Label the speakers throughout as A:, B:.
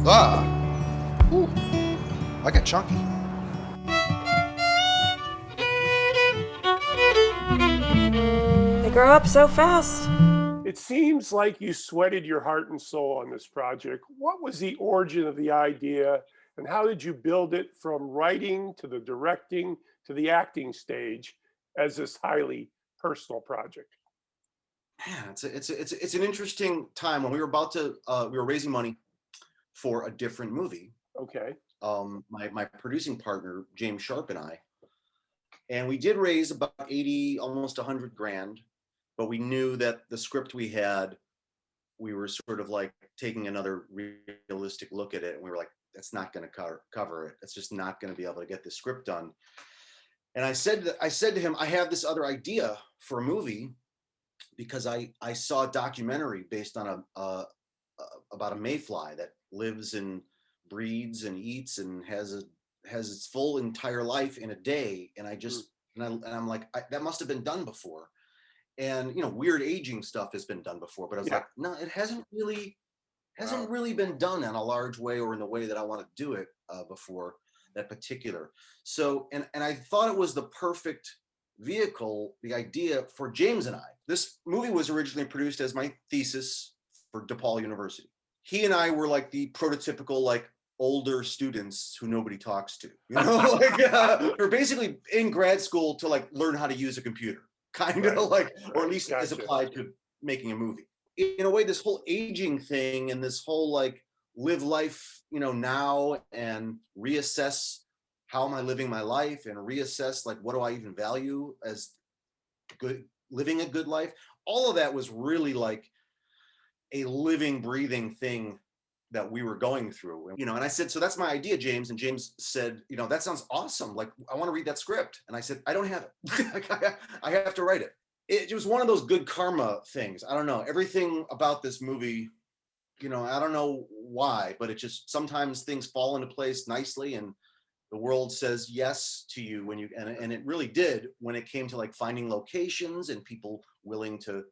A: Ah, ooh, I got chunky.
B: They grow up so fast.
C: It seems like you sweated your heart and soul on this project. What was the origin of the idea, and how did you build it from writing to the directing to the acting stage as this highly personal project?
D: Man, it's an interesting time when we were about to we were raising money for a different movie.
C: Okay.
D: My producing partner James Sharp and I, and we did raise about 80, almost 100 grand, but we knew that the script we had, we were sort of like taking another realistic look at it, and we were like, that's not going to cover it. It's just not going to be able to get this script done. And I said to him, I have this other idea for a movie because I saw a documentary based on about a mayfly that lives and breeds and eats and has its full entire life in a day. And I just and I'm like, that must have been done before. And weird aging stuff has been done before, but I was like, no, it hasn't really been done in a large way or in the way that I want to do it before that particular. So and I thought it was the perfect vehicle, the idea for James and I. This movie was originally produced as my thesis for DePaul University. He and I were like the prototypical like older students who nobody talks to, we're basically in grad school to like learn how to use a computer, kind of or at least as applied to making a movie. In a way, this whole aging thing and this whole like live life, now and reassess how am I living my life and reassess like what do I even value as good, living a good life. All of that was really like a living, breathing thing that we were going through, and I said, so that's my idea, James. And James said, that sounds awesome. Like, I want to read that script. And I said, I don't have it. I have to write it. It was one of those good karma things. I don't know. Everything about this movie, I don't know why, but it just, sometimes things fall into place nicely and the world says yes to you when you, and it really did when it came to like finding locations and people willing to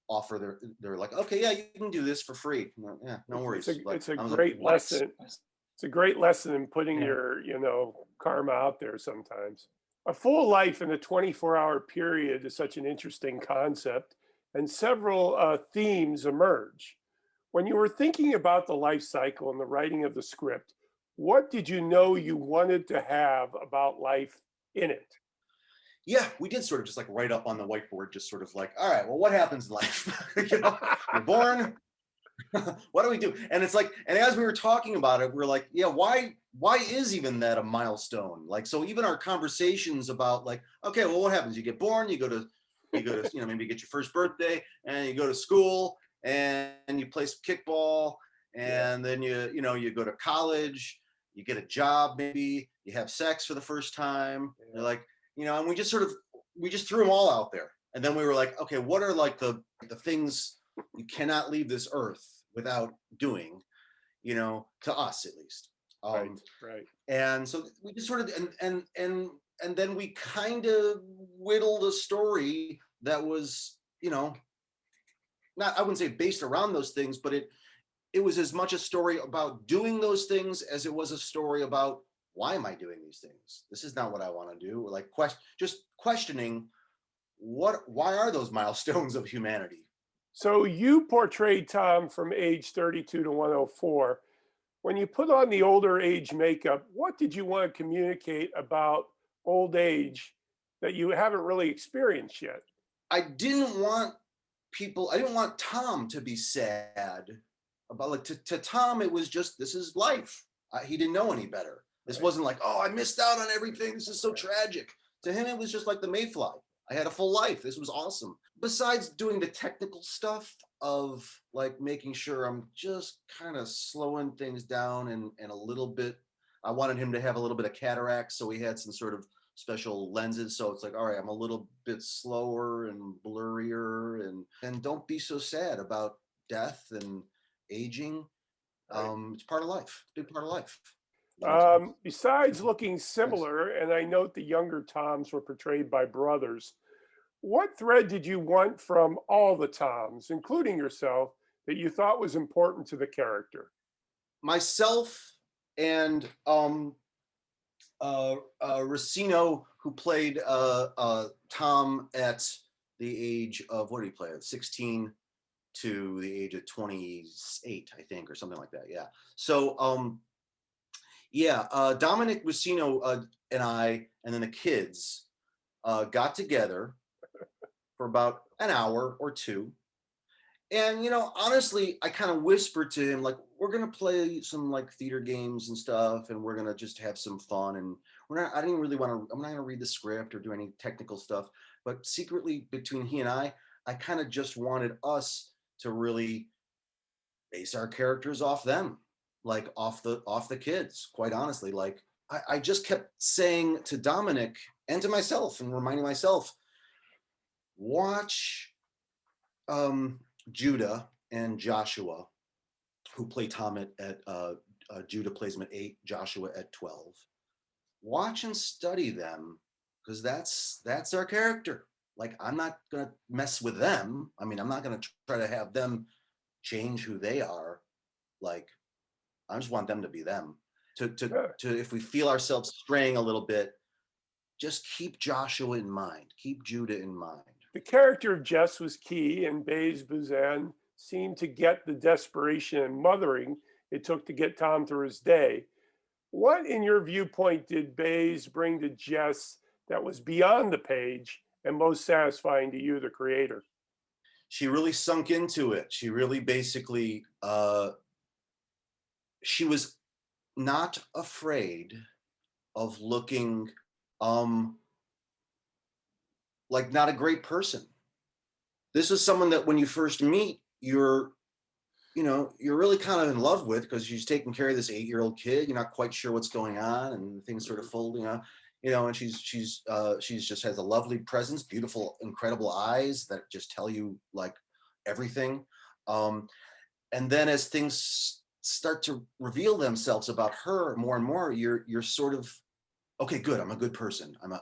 D: offer they're like, okay, yeah, you can do this for free. Yeah, no worries.
C: It's a great lesson. It's a great lesson in putting your, karma out there sometimes. A full life in a 24-hour period is such an interesting concept, and several themes emerge. When you were thinking about the life cycle and the writing of the script, what did you know you wanted to have about life in it?
D: Yeah, we did sort of just like write up on the whiteboard, just sort of like, all right, well, what happens in life? You're born. What do we do? And it's like, and as we were talking about it, we're like, yeah, why is even that a milestone? Like, so even our conversations about like, okay, well, what happens? You get born, you go to, maybe you get your first birthday and you go to school and you play some kickball and then you go to college, you get a job, maybe you have sex for the first time. You're like, and we just threw them all out there. And then we were like, okay, what are like the things you cannot leave this earth without doing, to us at least.
C: Right.
D: And so we just sort of, and then we kind of whittled a story that was, not, I wouldn't say based around those things, but it was as much a story about doing those things as it was a story about why am I doing these things? This is not what I want to do. Or like just questioning why are those milestones of humanity?
C: So you portrayed Tom from age 32 to 104. When you put on the older age makeup, what did you want to communicate about old age that you haven't really experienced yet?
D: I didn't want Tom to be sad about like to Tom, it was just, this is life. He didn't know any better. This wasn't like, oh, I missed out on everything. This is so tragic. To him, it was just like the mayfly. I had a full life. This was awesome. Besides doing the technical stuff of like making sure I'm just kind of slowing things down and a little bit, I wanted him to have a little bit of cataract. So he had some sort of special lenses. So it's like, all right, I'm a little bit slower and blurrier and don't be so sad about death and aging. It's part of life, big part of life.
C: Besides looking similar, and I note the younger Toms were portrayed by brothers, what thread did you want from all the Toms, including yourself, that you thought was important to the character?
D: myself and Racino, who played Tom at the age of, what did he play at, 16 to the age of 28, I think, or something like that. Yeah. So Dominic Racino and I, and then the kids got together for about an hour or two. And, you know, honestly, I kind of whispered to him, like, we're going to play some like theater games and stuff, and we're going to just have some fun. And I didn't really want to, I'm not going to read the script or do any technical stuff, but secretly between he and I kind of just wanted us to really base our characters off them, like off the kids, quite honestly. Like I just kept saying to Dominic and to myself and reminding myself, watch Judah and Joshua, who play Tom at Judah plays him at 8, Joshua at 12. Watch and study them, because that's our character. Like, I'm not gonna mess with them. I mean, I'm not gonna try to have them change who they are. Like, I just want them to be them. To if we feel ourselves straying a little bit, just keep Joshua in mind, keep Judah in mind.
C: The character of Jess was key, and Baze Buzan seemed to get the desperation and mothering it took to get Tom through his day. What, in your viewpoint, did Baze bring to Jess that was beyond the page and most satisfying to you, the creator?
D: She really sunk into it. She really basically, she was not afraid of looking like not a great person. This is someone that when you first meet, you're really kind of in love with, because she's taking care of this 8-year-old kid. You're not quite sure what's going on, and things sort of fold, and she's just has a lovely presence, beautiful, incredible eyes that just tell you like everything. And then as things start to reveal themselves about her more and more, you're sort of, okay, good. I'm a good person. I'm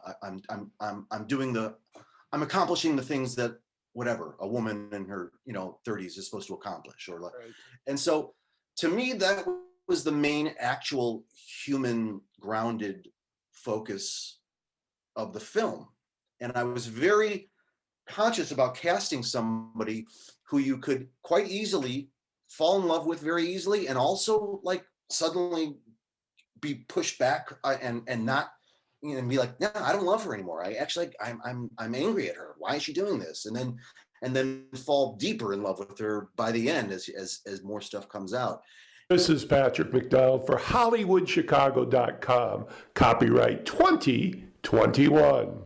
D: accomplishing the things that whatever a woman in her 30s is supposed to accomplish, or like. Right. And so to me, that was the main actual human grounded focus of the film. And I was very conscious about casting somebody who you could quite easily fall in love with very easily, and also like suddenly be pushed back and not, and be like, no, I don't love her anymore. I'm angry at her. Why is she doing this? And then fall deeper in love with her by the end as more stuff comes out.
C: This is Patrick McDonald for HollywoodChicago.com. Copyright 2021.